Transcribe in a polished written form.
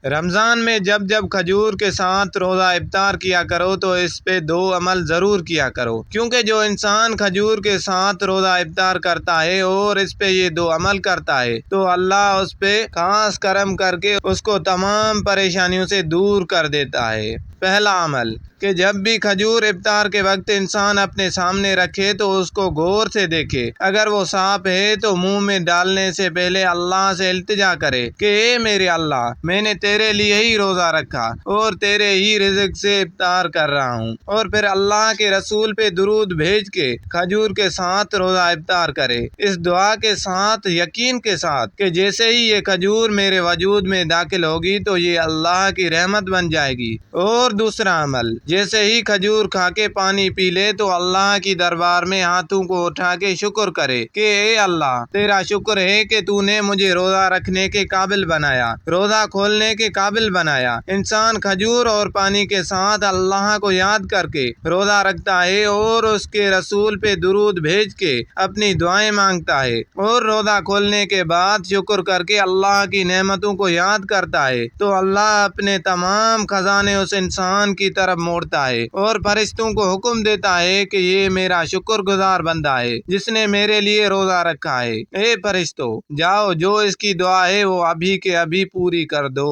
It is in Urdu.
رمضان میں جب جب کھجور کے ساتھ روزہ افطار کیا کرو تو اس پہ 2 عمل ضرور کیا کرو، کیونکہ جو انسان کھجور کے ساتھ روزہ افطار کرتا ہے اور اس پہ یہ 2 عمل کرتا ہے تو اللہ اس پہ خاص کرم کر کے اس کو تمام پریشانیوں سے دور کر دیتا ہے۔ پہلا عمل کہ جب بھی کھجور افطار کے وقت انسان اپنے سامنے رکھے تو اس کو غور سے دیکھے، اگر وہ صاف ہے تو منہ میں ڈالنے سے پہلے اللہ سے التجا کرے کہ اے میرے اللہ، میں نے تیرے لیے ہی روزہ رکھا اور تیرے ہی رزق سے افطار کر رہا ہوں، اور پھر اللہ کے رسول پہ درود بھیج کے کھجور کے ساتھ روزہ افطار کرے، اس دعا کے ساتھ، یقین کے ساتھ کہ جیسے ہی یہ کھجور میرے وجود میں داخل ہوگی تو یہ اللہ کی رحمت بن جائے گی۔ اور دوسرا عمل، جیسے ہی کھجور کھا کے پانی پی لے تو اللہ کی دربار میں ہاتھوں کو اٹھا کے شکر کرے کہ اے اللہ، تیرا شکر ہے کہ تو نے مجھے روزہ رکھنے کے قابل بنایا، روزہ کھولنے کے قابل بنایا۔ انسان کھجور اور پانی کے ساتھ اللہ کو یاد کر کے روزہ رکھتا ہے اور اس کے رسول پہ درود بھیج کے اپنی دعائیں مانگتا ہے، اور روزہ کھولنے کے بعد شکر کر کے اللہ کی نعمتوں کو یاد کرتا ہے تو اللہ اپنے تمام خزانے اس انسان کی طرف موڑتا ہے اور فرشتوں کو حکم دیتا ہے کہ یہ میرا شکر گزار بندہ ہے جس نے میرے لیے روزہ رکھا ہے، اے فرشتوں، جاؤ جو اس کی دعا ہے وہ ابھی کے ابھی پوری کر دو۔